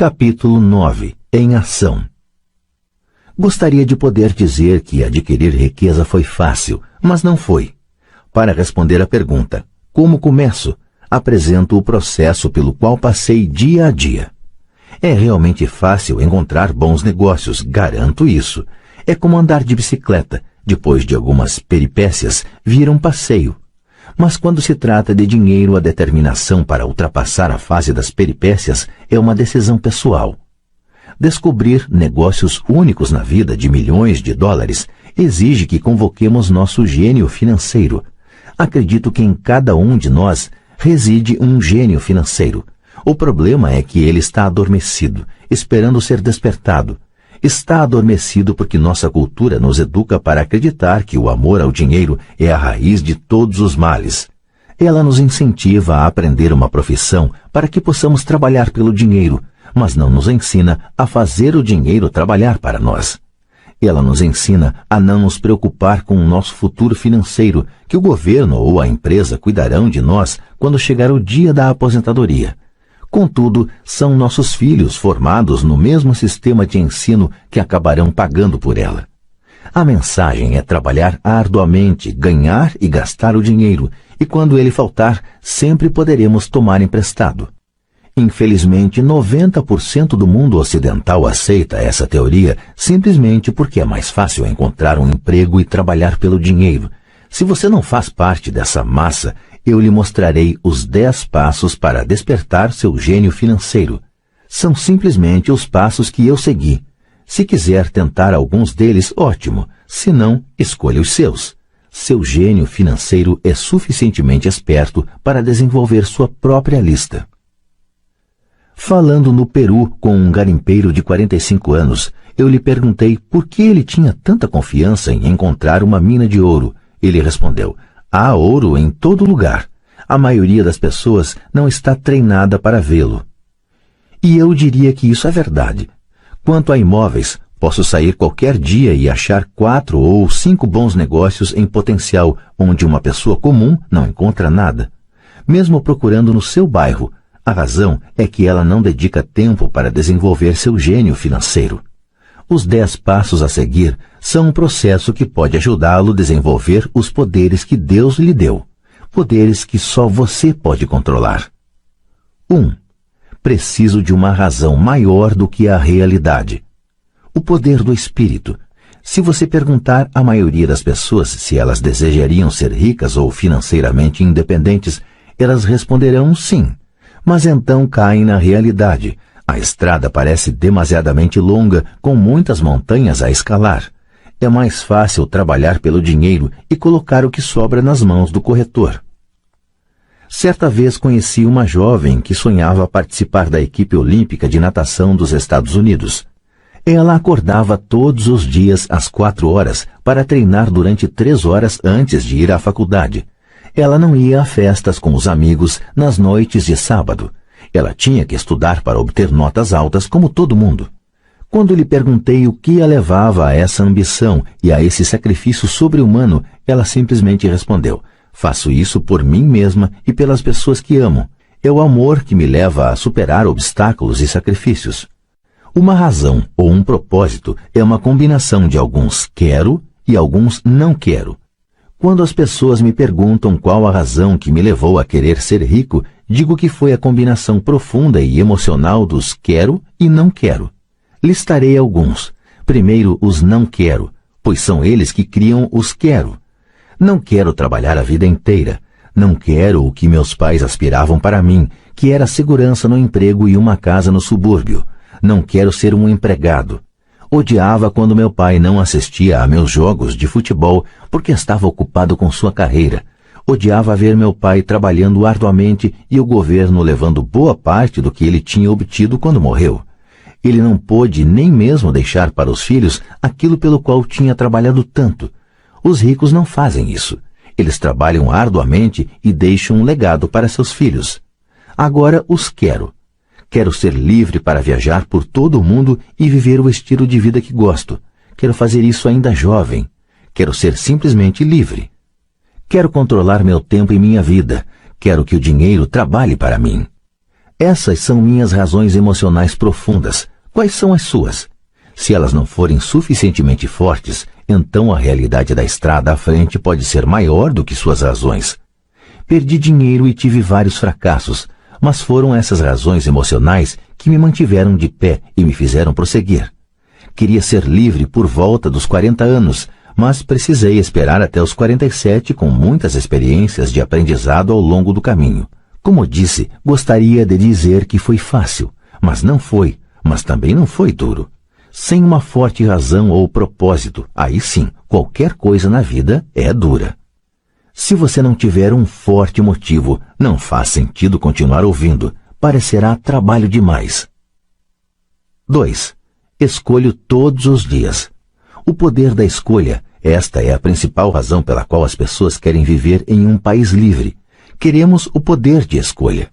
Capítulo 9. Em ação. Gostaria de poder dizer que adquirir riqueza foi fácil, mas não foi. Para responder à pergunta, como começo? Apresento o processo pelo qual passei dia a dia. É realmente fácil encontrar bons negócios, garanto isso. É como andar de bicicleta. Depois de algumas peripécias, vira um passeio. Mas quando se trata de dinheiro, a determinação para ultrapassar a fase das peripécias é uma decisão pessoal. Descobrir negócios únicos na vida de milhões de dólares exige que convoquemos nosso gênio financeiro. Acredito que em cada um de nós reside um gênio financeiro. O problema é que ele está adormecido, esperando ser despertado. Está adormecido porque nossa cultura nos educa para acreditar que o amor ao dinheiro é a raiz de todos os males. Ela nos incentiva a aprender uma profissão para que possamos trabalhar pelo dinheiro, mas não nos ensina a fazer o dinheiro trabalhar para nós. Ela nos ensina a não nos preocupar com o nosso futuro financeiro, que o governo ou a empresa cuidarão de nós quando chegar o dia da aposentadoria. Contudo, são nossos filhos formados no mesmo sistema de ensino que acabarão pagando por ela. A mensagem é trabalhar arduamente, ganhar e gastar o dinheiro, e quando ele faltar, sempre poderemos tomar emprestado. Infelizmente, 90% do mundo ocidental aceita essa teoria simplesmente porque é mais fácil encontrar um emprego e trabalhar pelo dinheiro. Se você não faz parte dessa massa, eu lhe mostrarei os 10 passos para despertar seu gênio financeiro. São simplesmente os passos que eu segui. Se quiser tentar alguns deles, ótimo. Se não, escolha os seus. Seu gênio financeiro é suficientemente esperto para desenvolver sua própria lista. Falando no Peru com um garimpeiro de 45 anos, eu lhe perguntei por que ele tinha tanta confiança em encontrar uma mina de ouro. Ele respondeu: há ouro em todo lugar. A maioria das pessoas não está treinada para vê-lo. E eu diria que isso é verdade. Quanto a imóveis, posso sair qualquer dia e achar 4 ou 5 bons negócios em potencial, onde uma pessoa comum não encontra nada. Mesmo procurando no seu bairro, a razão é que ela não dedica tempo para desenvolver seu gênio financeiro. Os 10 passos a seguir são um processo que pode ajudá-lo a desenvolver os poderes que Deus lhe deu. Poderes que só você pode controlar. 1. Preciso de uma razão maior do que a realidade. O poder do espírito. Se você perguntar à maioria das pessoas se elas desejariam ser ricas ou financeiramente independentes, elas responderão sim. Mas então caem na realidade. A estrada parece demasiadamente longa, com muitas montanhas a escalar. É mais fácil trabalhar pelo dinheiro e colocar o que sobra nas mãos do corretor. Certa vez conheci uma jovem que sonhava participar da equipe olímpica de natação dos Estados Unidos. Ela acordava todos os dias às 4 horas para treinar durante 3 horas antes de ir à faculdade. Ela não ia a festas com os amigos nas noites de sábado. Ela tinha que estudar para obter notas altas como todo mundo. Quando lhe perguntei o que a levava a essa ambição e a esse sacrifício sobre-humano, ela simplesmente respondeu: faço isso por mim mesma e pelas pessoas que amo. É o amor que me leva a superar obstáculos e sacrifícios. Uma razão ou um propósito é uma combinação de alguns quero e alguns não quero. Quando as pessoas me perguntam qual a razão que me levou a querer ser rico, digo que foi a combinação profunda e emocional dos quero e não quero. Listarei alguns. Primeiro, os não quero, pois são eles que criam os quero. Não quero trabalhar a vida inteira. Não quero o que meus pais aspiravam para mim, que era segurança no emprego e uma casa no subúrbio. Não quero ser um empregado. Odiava quando meu pai não assistia a meus jogos de futebol porque estava ocupado com sua carreira. Odiava ver meu pai trabalhando arduamente e o governo levando boa parte do que ele tinha obtido quando morreu. Ele não pôde nem mesmo deixar para os filhos aquilo pelo qual tinha trabalhado tanto. Os ricos não fazem isso. Eles trabalham arduamente e deixam um legado para seus filhos. Agora os quero. Quero ser livre para viajar por todo o mundo e viver o estilo de vida que gosto. Quero fazer isso ainda jovem. Quero ser simplesmente livre. Quero controlar meu tempo e minha vida. Quero que o dinheiro trabalhe para mim. Essas são minhas razões emocionais profundas. Quais são as suas? Se elas não forem suficientemente fortes, então a realidade da estrada à frente pode ser maior do que suas razões. Perdi dinheiro e tive vários fracassos, mas foram essas razões emocionais que me mantiveram de pé e me fizeram prosseguir. Queria ser livre por volta dos 40 anos, mas precisei esperar até os 47 com muitas experiências de aprendizado ao longo do caminho. Como disse, gostaria de dizer que foi fácil, mas não foi, mas também não foi duro. Sem uma forte razão ou propósito, aí sim, qualquer coisa na vida é dura. Se você não tiver um forte motivo, não faz sentido continuar ouvindo, parecerá trabalho demais. 2. Escolho todos os dias. O poder da escolha, esta é a principal razão pela qual as pessoas querem viver em um país livre. Queremos o poder de escolha.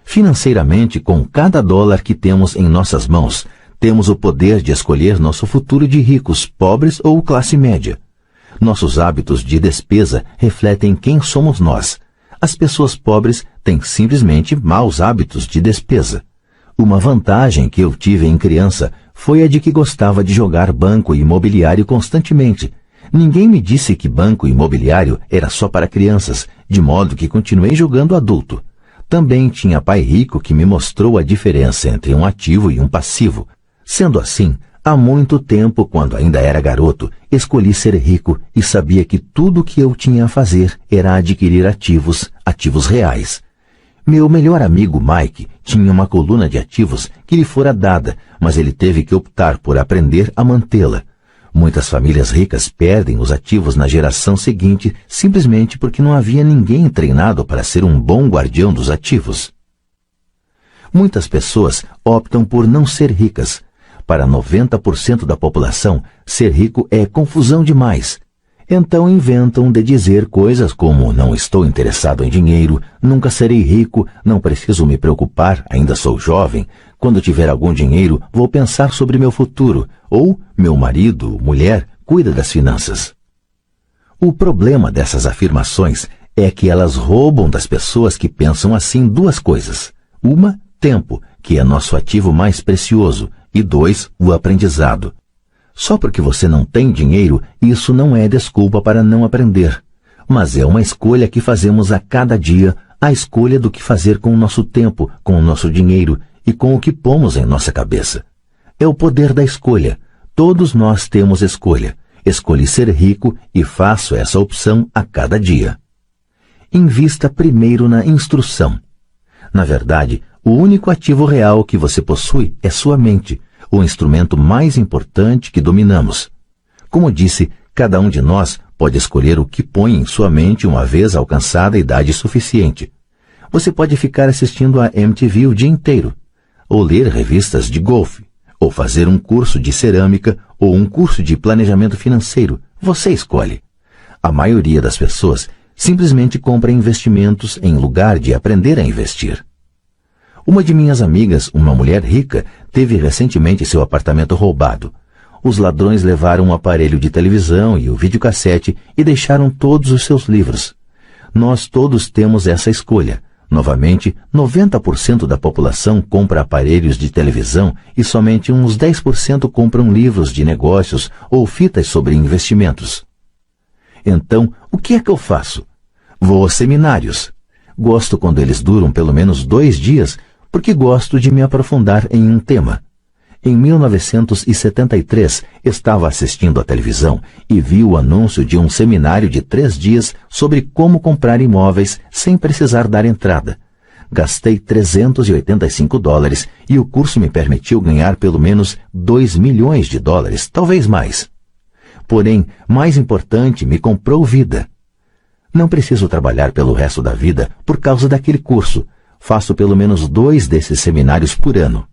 Financeiramente, com cada dólar que temos em nossas mãos, temos o poder de escolher nosso futuro de ricos, pobres ou classe média. Nossos hábitos de despesa refletem quem somos nós. As pessoas pobres têm simplesmente maus hábitos de despesa. Uma vantagem que eu tive em criança foi a de que gostava de jogar banco imobiliário constantemente. Ninguém me disse que banco imobiliário era só para crianças, de modo que continuei jogando adulto. Também tinha pai rico que me mostrou a diferença entre um ativo e um passivo. Sendo assim, há muito tempo, quando ainda era garoto, escolhi ser rico e sabia que tudo o que eu tinha a fazer era adquirir ativos reais. Meu melhor amigo Mike tinha uma coluna de ativos que lhe fora dada, mas ele teve que optar por aprender a mantê-la. Muitas famílias ricas perdem os ativos na geração seguinte simplesmente porque não havia ninguém treinado para ser um bom guardião dos ativos. Muitas pessoas optam por não ser ricas. Para 90% da população, ser rico é confusão demais. Então inventam de dizer coisas como não estou interessado em dinheiro, nunca serei rico, não preciso me preocupar, ainda sou jovem, quando tiver algum dinheiro vou pensar sobre meu futuro, ou meu marido, mulher, cuida das finanças. O problema dessas afirmações é que elas roubam das pessoas que pensam assim duas coisas. Uma, tempo, que é nosso ativo mais precioso, e 2, o aprendizado. Só porque você não tem dinheiro, isso não é desculpa para não aprender. Mas é uma escolha que fazemos a cada dia, a escolha do que fazer com o nosso tempo, com o nosso dinheiro e com o que pomos em nossa cabeça. É o poder da escolha. Todos nós temos escolha. Escolhi ser rico e faço essa opção a cada dia. Invista primeiro na instrução. Na verdade, o único ativo real que você possui é sua mente, o instrumento mais importante que dominamos. Como disse, cada um de nós pode escolher o que põe em sua mente uma vez alcançada a idade suficiente. Você pode ficar assistindo a MTV o dia inteiro, ou ler revistas de golfe, ou fazer um curso de cerâmica ou um curso de planejamento financeiro. Você escolhe. A maioria das pessoas simplesmente compra investimentos em lugar de aprender a investir. Uma de minhas amigas, uma mulher rica, teve recentemente seu apartamento roubado. Os ladrões levaram um aparelho de televisão e o videocassete e deixaram todos os seus livros. Nós todos temos essa escolha. Novamente, 90% da população compra aparelhos de televisão e somente uns 10% compram livros de negócios ou fitas sobre investimentos. Então, o que é que eu faço? Vou aos seminários. Gosto quando eles duram pelo menos 2 dias, porque gosto de me aprofundar em um tema. Em 1973, estava assistindo à televisão e vi o anúncio de um seminário de 3 dias sobre como comprar imóveis sem precisar dar entrada. Gastei $385 e o curso me permitiu ganhar pelo menos $2 milhões, talvez mais. Porém, mais importante, me comprou vida. Não preciso trabalhar pelo resto da vida por causa daquele curso. Faço pelo menos 2 desses seminários por ano.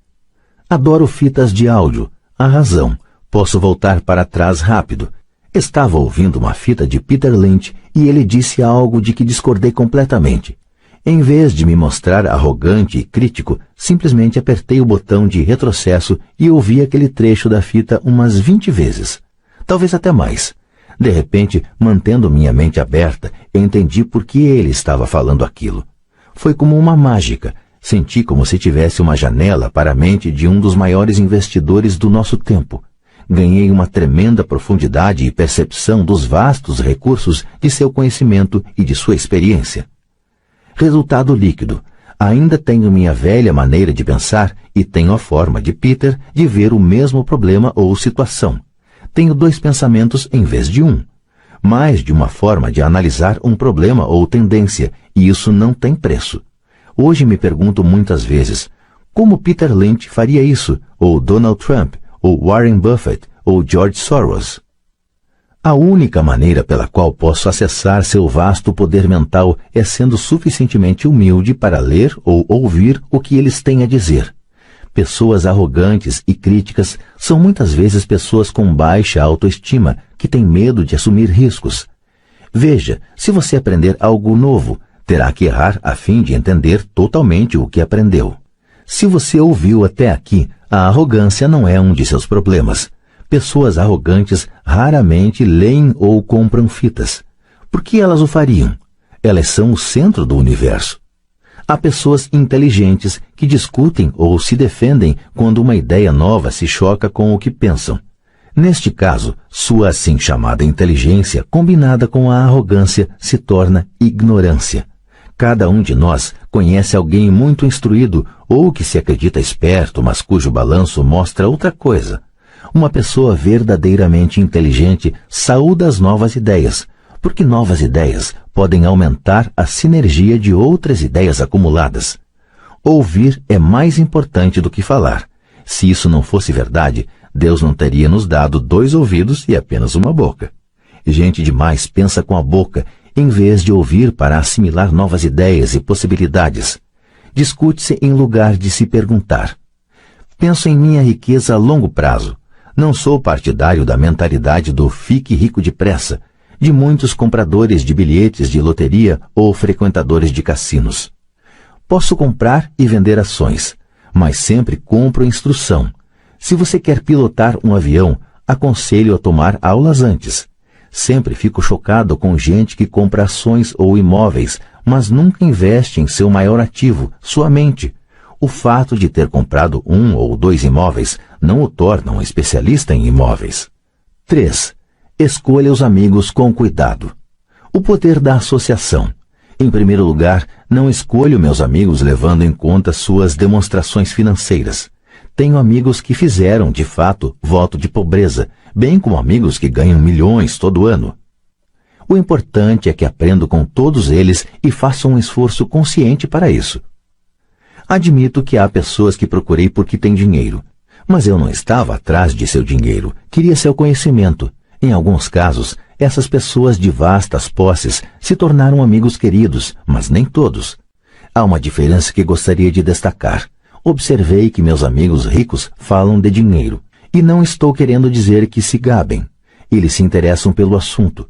Adoro fitas de áudio. A razão. Posso voltar para trás rápido. Estava ouvindo uma fita de Peter Lynch e ele disse algo de que discordei completamente. Em vez de me mostrar arrogante e crítico, simplesmente apertei o botão de retrocesso e ouvi aquele trecho da fita umas 20 vezes. Talvez até mais. De repente, mantendo minha mente aberta, entendi por que ele estava falando aquilo. Foi como uma mágica. Senti como se tivesse uma janela para a mente de um dos maiores investidores do nosso tempo. Ganhei uma tremenda profundidade e percepção dos vastos recursos de seu conhecimento e de sua experiência. Resultado líquido. Ainda tenho minha velha maneira de pensar e tenho a forma de Peter de ver o mesmo problema ou situação. Tenho 2 pensamentos em vez de um. Mais de uma forma de analisar um problema ou tendência, e isso não tem preço. Hoje me pergunto muitas vezes, como Peter Lynch faria isso? Ou Donald Trump? Ou Warren Buffett? Ou George Soros? A única maneira pela qual posso acessar seu vasto poder mental é sendo suficientemente humilde para ler ou ouvir o que eles têm a dizer. Pessoas arrogantes e críticas são muitas vezes pessoas com baixa autoestima que têm medo de assumir riscos. Veja, se você aprender algo novo, terá que errar a fim de entender totalmente o que aprendeu. Se você ouviu até aqui, a arrogância não é um de seus problemas. Pessoas arrogantes raramente leem ou compram fitas. Por que elas o fariam? Elas são o centro do universo. Há pessoas inteligentes que discutem ou se defendem quando uma ideia nova se choca com o que pensam. Neste caso, sua assim chamada inteligência, combinada com a arrogância, se torna ignorância. Cada um de nós conhece alguém muito instruído ou que se acredita esperto, mas cujo balanço mostra outra coisa. Uma pessoa verdadeiramente inteligente saúda as novas ideias, porque novas ideias podem aumentar a sinergia de outras ideias acumuladas. Ouvir é mais importante do que falar. Se isso não fosse verdade, Deus não teria nos dado 2 ouvidos e apenas uma boca. Gente demais pensa com a boca, em vez de ouvir para assimilar novas ideias e possibilidades. Discute-se em lugar de se perguntar. Penso em minha riqueza a longo prazo. Não sou partidário da mentalidade do fique rico depressa, de muitos compradores de bilhetes de loteria ou frequentadores de cassinos. Posso comprar e vender ações, mas sempre compro instrução. Se você quer pilotar um avião, aconselho a tomar aulas antes. Sempre fico chocado com gente que compra ações ou imóveis, mas nunca investe em seu maior ativo, sua mente. O fato de ter comprado 1 ou 2 imóveis não o torna um especialista em imóveis. 3. Escolha os amigos com cuidado. O poder da associação. Em primeiro lugar, não escolho meus amigos levando em conta suas demonstrações financeiras. Tenho amigos que fizeram, de fato, voto de pobreza, bem como amigos que ganham milhões todo ano. O importante é que aprendo com todos eles e faço um esforço consciente para isso. Admito que há pessoas que procurei porque têm dinheiro, mas eu não estava atrás de seu dinheiro, queria seu conhecimento. Em alguns casos, essas pessoas de vastas posses se tornaram amigos queridos, mas nem todos. Há uma diferença que gostaria de destacar. Observei que meus amigos ricos falam de dinheiro, e não estou querendo dizer que se gabem. Eles se interessam pelo assunto.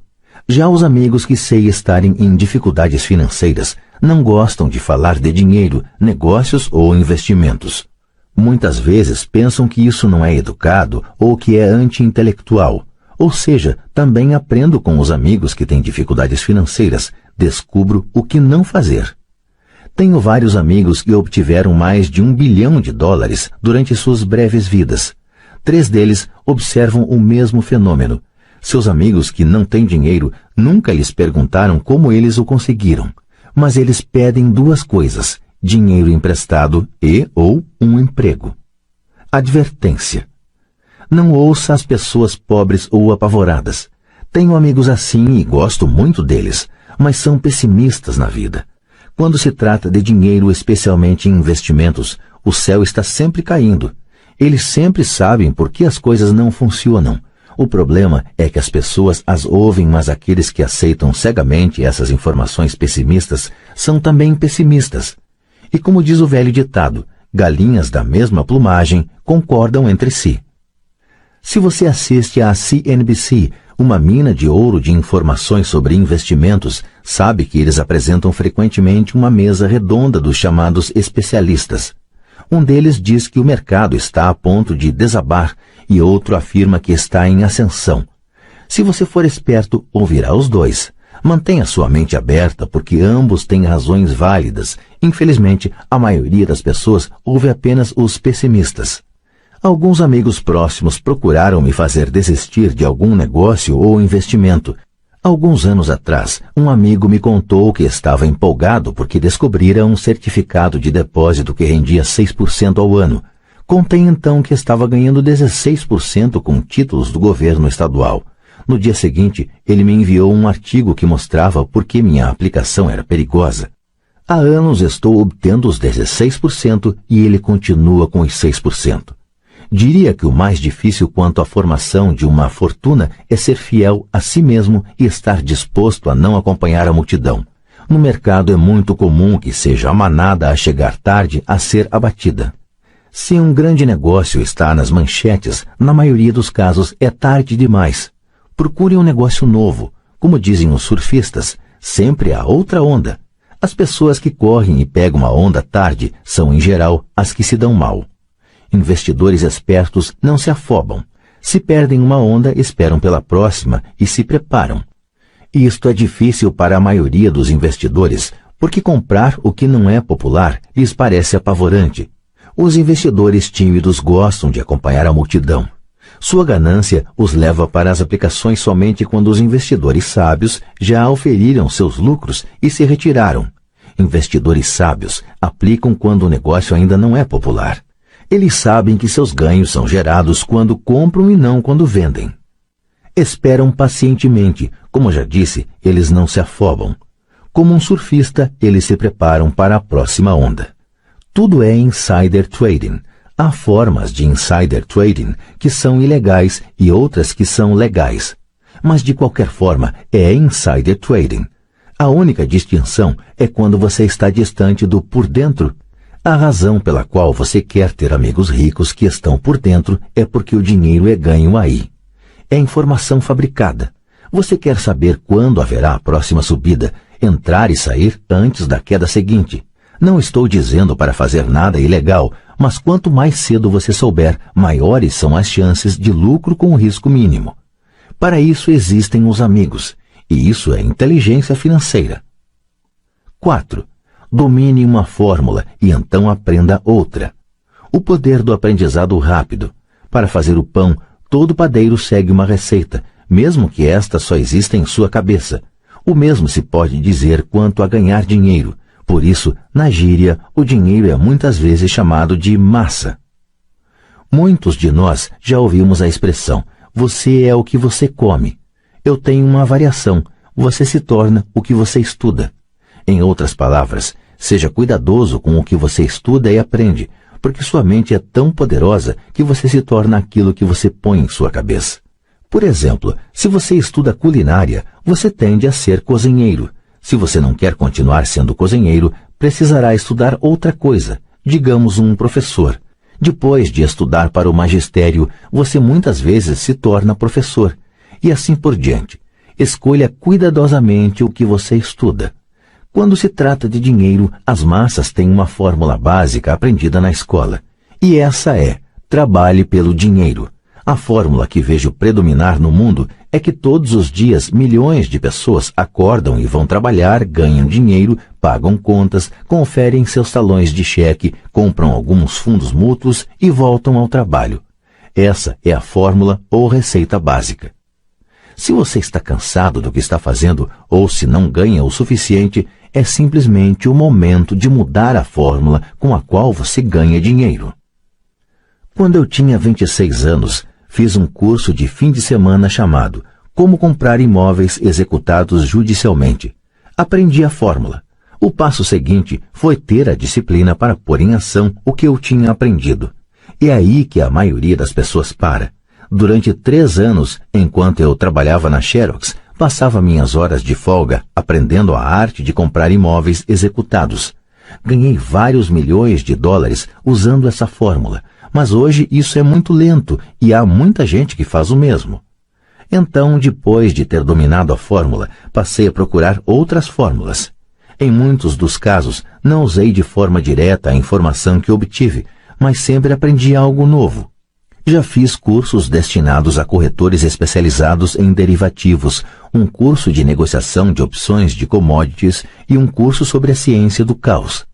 Já os amigos que sei estarem em dificuldades financeiras não gostam de falar de dinheiro, negócios ou investimentos. Muitas vezes pensam que isso não é educado ou que é anti-intelectual. Ou seja, também aprendo com os amigos que têm dificuldades financeiras, descubro o que não fazer. Tenho vários amigos que obtiveram mais de $1 bilhão durante suas breves vidas. 3 deles observam o mesmo fenômeno. Seus amigos que não têm dinheiro nunca lhes perguntaram como eles o conseguiram, mas eles pedem 2 coisas, dinheiro emprestado ou um emprego. Advertência. Não ouça as pessoas pobres ou apavoradas. Tenho amigos assim e gosto muito deles, mas são pessimistas na vida. Quando se trata de dinheiro, especialmente em investimentos, o céu está sempre caindo. Eles sempre sabem por que as coisas não funcionam. O problema é que as pessoas as ouvem, mas aqueles que aceitam cegamente essas informações pessimistas são também pessimistas. E como diz o velho ditado, galinhas da mesma plumagem concordam entre si. Se você assiste à CNBC, uma mina de ouro de informações sobre investimentos, sabe que eles apresentam frequentemente uma mesa redonda dos chamados especialistas. Um deles diz que o mercado está a ponto de desabar e outro afirma que está em ascensão. Se você for esperto, ouvirá os 2. Mantenha sua mente aberta, porque ambos têm razões válidas. Infelizmente, a maioria das pessoas ouve apenas os pessimistas. Alguns amigos próximos procuraram me fazer desistir de algum negócio ou investimento. Alguns anos atrás, um amigo me contou que estava empolgado porque descobrira um certificado de depósito que rendia 6% ao ano. Contei então que estava ganhando 16% com títulos do governo estadual. No dia seguinte, ele me enviou um artigo que mostrava por que minha aplicação era perigosa. Há anos estou obtendo os 16% e ele continua com os 6%. Diria que o mais difícil quanto à formação de uma fortuna é ser fiel a si mesmo e estar disposto a não acompanhar a multidão. No mercado é muito comum que seja a manada a chegar tarde a ser abatida. Se um grande negócio está nas manchetes, na maioria dos casos é tarde demais. Procure um negócio novo. Como dizem os surfistas, sempre há outra onda. As pessoas que correm e pegam a onda tarde são, em geral, as que se dão mal. Investidores espertos não se afobam. Se perdem uma onda, esperam pela próxima e se preparam. Isto é difícil para a maioria dos investidores, porque comprar o que não é popular lhes parece apavorante. Os investidores tímidos gostam de acompanhar a multidão. Sua ganância os leva para as aplicações somente quando os investidores sábios já auferiram seus lucros e se retiraram. Investidores sábios aplicam quando o negócio ainda não é popular. Eles sabem que seus ganhos são gerados quando compram e não quando vendem. Esperam pacientemente. Como já disse, eles não se afobam. Como um surfista, eles se preparam para a próxima onda. Tudo é insider trading. Há formas de insider trading que são ilegais e outras que são legais. Mas de qualquer forma, é insider trading. A única distinção é quando você está distante do por dentro. A razão pela qual você quer ter amigos ricos que estão por dentro é porque o dinheiro é ganho aí. É informação fabricada. Você quer saber quando haverá a próxima subida, entrar e sair antes da queda seguinte. Não estou dizendo para fazer nada ilegal, mas quanto mais cedo você souber, maiores são as chances de lucro com risco mínimo. Para isso existem os amigos, e isso é inteligência financeira. 4. Domine uma fórmula e então aprenda outra. O poder do aprendizado rápido. Para fazer o pão, todo padeiro segue uma receita, mesmo que esta só exista em sua cabeça. O mesmo se pode dizer quanto a ganhar dinheiro. Por isso, na gíria, o dinheiro é muitas vezes chamado de massa. Muitos de nós já ouvimos a expressão, você é o que você come. Eu tenho uma variação, você se torna o que você estuda. Em outras palavras, seja cuidadoso com o que você estuda e aprende, porque sua mente é tão poderosa que você se torna aquilo que você põe em sua cabeça. Por exemplo, se você estuda culinária, você tende a ser cozinheiro. Se você não quer continuar sendo cozinheiro, precisará estudar outra coisa, digamos um professor. Depois de estudar para o magistério, você muitas vezes se torna professor, e assim por diante. Escolha cuidadosamente o que você estuda. Quando se trata de dinheiro, as massas têm uma fórmula básica aprendida na escola. E essa é, trabalhe pelo dinheiro. A fórmula que vejo predominar no mundo é que todos os dias milhões de pessoas acordam e vão trabalhar, ganham dinheiro, pagam contas, conferem seus talões de cheque, compram alguns fundos mútuos e voltam ao trabalho. Essa é a fórmula ou receita básica. Se você está cansado do que está fazendo ou se não ganha o suficiente, é simplesmente o momento de mudar a fórmula com a qual você ganha dinheiro. Quando eu tinha 26 anos, fiz um curso de fim de semana chamado Como Comprar Imóveis Executados Judicialmente. Aprendi a fórmula. O passo seguinte foi ter a disciplina para pôr em ação o que eu tinha aprendido. É aí que a maioria das pessoas para. Durante 3 anos, enquanto eu trabalhava na Xerox, passava minhas horas de folga aprendendo a arte de comprar imóveis executados. Ganhei vários milhões de dólares usando essa fórmula, mas hoje isso é muito lento e há muita gente que faz o mesmo. Então, depois de ter dominado a fórmula, passei a procurar outras fórmulas. Em muitos dos casos, não usei de forma direta a informação que obtive, mas sempre aprendi algo novo. Já fiz cursos destinados a corretores especializados em derivativos, um curso de negociação de opções de commodities e um curso sobre a ciência do caos.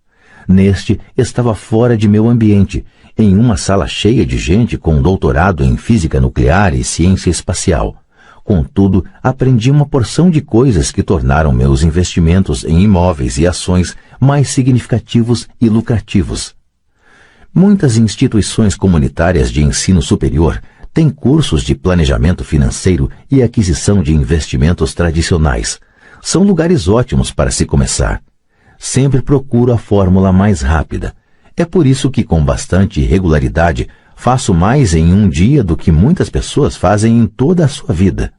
Neste, estava fora de meu ambiente, em uma sala cheia de gente com doutorado em física nuclear e ciência espacial. Contudo, aprendi uma porção de coisas que tornaram meus investimentos em imóveis e ações mais significativos e lucrativos. Muitas instituições comunitárias de ensino superior têm cursos de planejamento financeiro e aquisição de investimentos tradicionais. São lugares ótimos para se começar. Sempre procuro a fórmula mais rápida. É por isso que, com bastante regularidade, faço mais em um dia do que muitas pessoas fazem em toda a sua vida.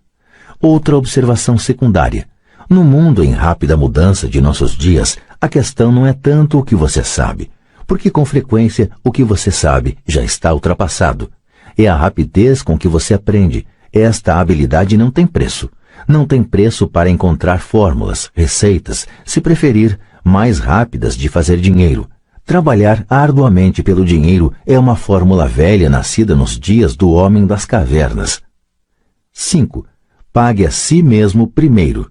Outra observação secundária. No mundo em rápida mudança de nossos dias, a questão não é tanto o que você sabe, porque com frequência o que você sabe já está ultrapassado. É a rapidez com que você aprende. Esta habilidade não tem preço. Não tem preço para encontrar fórmulas, receitas, se preferir, mais rápidas de fazer dinheiro. Trabalhar arduamente pelo dinheiro é uma fórmula velha nascida nos dias do homem das cavernas. 5. Pague a si mesmo primeiro.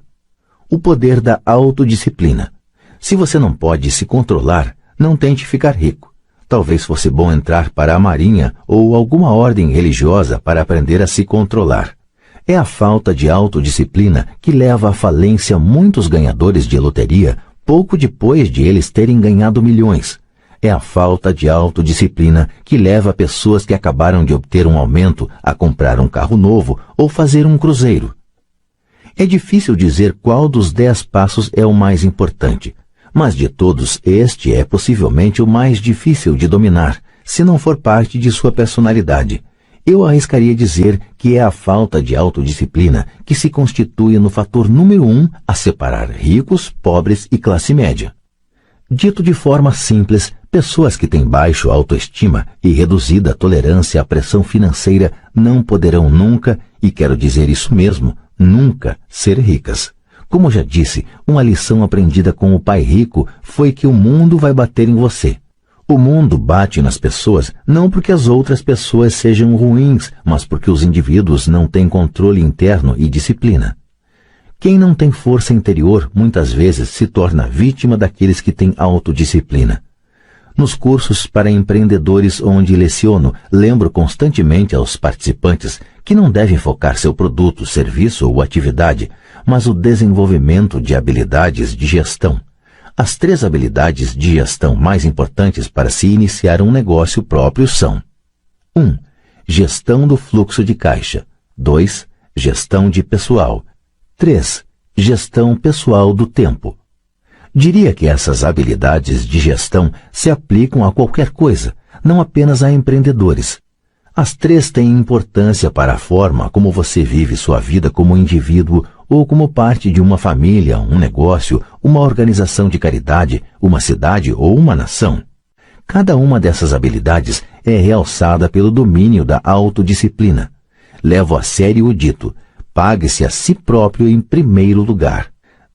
O poder da autodisciplina. Se você não pode se controlar, não tente ficar rico. Talvez fosse bom entrar para a marinha ou alguma ordem religiosa para aprender a se controlar. É a falta de autodisciplina que leva à falência muitos ganhadores de loteria pouco depois de eles terem ganhado milhões. É a falta de autodisciplina que leva pessoas que acabaram de obter um aumento a comprar um carro novo ou fazer um cruzeiro. É difícil dizer qual dos 10 passos é o mais importante, mas de todos este é possivelmente o mais difícil de dominar, se não for parte de sua personalidade. Eu arriscaria dizer que é a falta de autodisciplina que se constitui no fator número 1 a separar ricos, pobres e classe média. Dito de forma simples, pessoas que têm baixo autoestima e reduzida tolerância à pressão financeira não poderão nunca, e quero dizer isso mesmo, nunca ser ricas. Como já disse, uma lição aprendida com o pai rico foi que o mundo vai bater em você. O mundo bate nas pessoas não porque as outras pessoas sejam ruins, mas porque os indivíduos não têm controle interno e disciplina. Quem não tem força interior muitas vezes se torna vítima daqueles que têm autodisciplina. Nos cursos para empreendedores onde leciono, lembro constantemente aos participantes que não devem focar seu produto, serviço ou atividade, mas o desenvolvimento de habilidades de gestão. As 3 habilidades de gestão mais importantes para se iniciar um negócio próprio são: 1. Gestão do fluxo de caixa. 2. Gestão de pessoal. 3. Gestão pessoal do tempo. Diria que essas habilidades de gestão se aplicam a qualquer coisa, não apenas a empreendedores. As 3 têm importância para a forma como você vive sua vida como indivíduo ou como parte de uma família, um negócio, uma organização de caridade, uma cidade ou uma nação. Cada uma dessas habilidades é realçada pelo domínio da autodisciplina. Levo a sério o dito: pague-se a si próprio em primeiro lugar.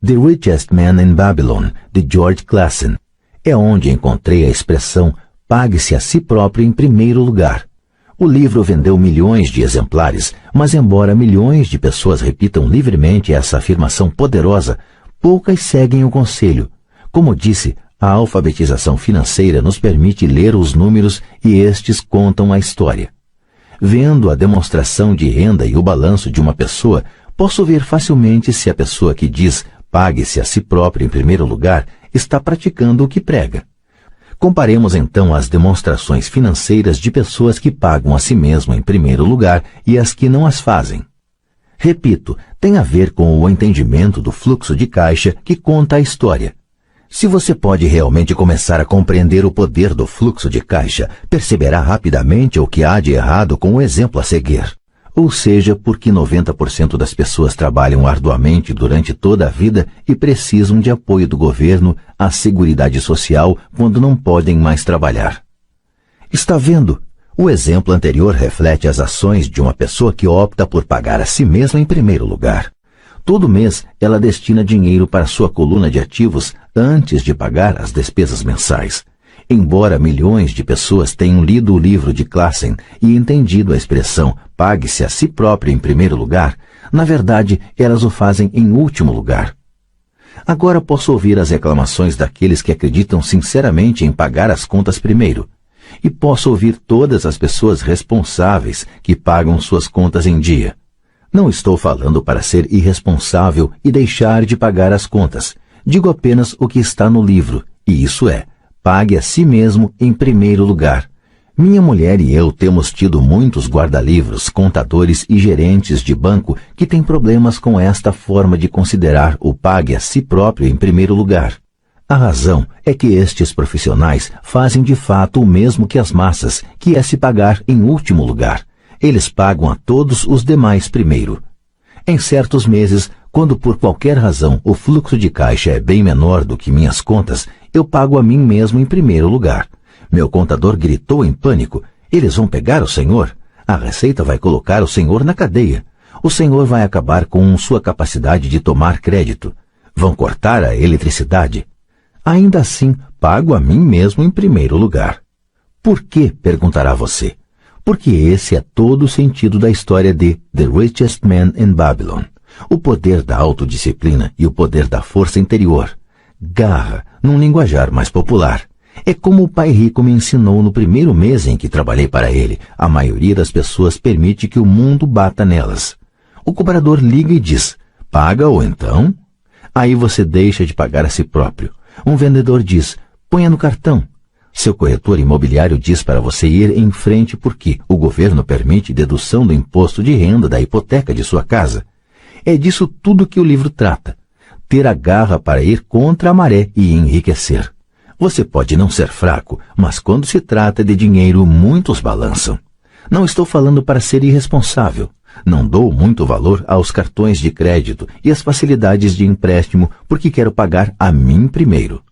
The Richest Man in Babylon, de George Clason. É onde encontrei a expressão pague-se a si próprio em primeiro lugar. O livro vendeu milhões de exemplares, mas embora milhões de pessoas repitam livremente essa afirmação poderosa, poucas seguem o conselho. Como disse, a alfabetização financeira nos permite ler os números e estes contam a história. Vendo a demonstração de renda e o balanço de uma pessoa, posso ver facilmente se a pessoa que diz pague-se a si próprio em primeiro lugar está praticando o que prega. Comparemos então as demonstrações financeiras de pessoas que pagam a si mesmo em primeiro lugar e as que não as fazem. Repito, tem a ver com o entendimento do fluxo de caixa que conta a história. Se você pode realmente começar a compreender o poder do fluxo de caixa, perceberá rapidamente o que há de errado com o exemplo a seguir. Ou seja, porque 90% das pessoas trabalham arduamente durante toda a vida e precisam de apoio do governo, à Seguridade Social, quando não podem mais trabalhar. Está vendo? O exemplo anterior reflete as ações de uma pessoa que opta por pagar a si mesma em primeiro lugar. Todo mês, ela destina dinheiro para sua coluna de ativos antes de pagar as despesas mensais. Embora milhões de pessoas tenham lido o livro de Classen e entendido a expressão pague-se a si próprio em primeiro lugar, na verdade elas o fazem em último lugar. Agora posso ouvir as reclamações daqueles que acreditam sinceramente em pagar as contas primeiro. E posso ouvir todas as pessoas responsáveis que pagam suas contas em dia. Não estou falando para ser irresponsável e deixar de pagar as contas. Digo apenas o que está no livro, e isso é, pague a si mesmo em primeiro lugar. Minha mulher e eu temos tido muitos guarda-livros, contadores e gerentes de banco que têm problemas com esta forma de considerar o pague a si próprio em primeiro lugar. A razão é que estes profissionais fazem de fato o mesmo que as massas, que é se pagar em último lugar. Eles pagam a todos os demais primeiro. Em certos meses, quando por qualquer razão o fluxo de caixa é bem menor do que minhas contas, eu pago a mim mesmo em primeiro lugar. Meu contador gritou em pânico: eles vão pegar o senhor? A Receita vai colocar o senhor na cadeia. O senhor vai acabar com sua capacidade de tomar crédito. Vão cortar a eletricidade. Ainda assim, pago a mim mesmo em primeiro lugar. Por quê? Perguntará você. Porque esse é todo o sentido da história de The Richest Man in Babylon. O poder da autodisciplina e o poder da força interior. Garra, num linguajar mais popular. É como o pai rico me ensinou no primeiro mês em que trabalhei para ele. A maioria das pessoas permite que o mundo bata nelas. O cobrador liga e diz: paga ou então? Aí você deixa de pagar a si próprio. Um vendedor diz: ponha no cartão. Seu corretor imobiliário diz para você ir em frente porque o governo permite dedução do imposto de renda da hipoteca de sua casa. É disso tudo que o livro trata. Ter a garra para ir contra a maré e enriquecer. Você pode não ser fraco, mas quando se trata de dinheiro, muitos balançam. Não estou falando para ser irresponsável. Não dou muito valor aos cartões de crédito e às facilidades de empréstimo porque quero pagar a mim primeiro.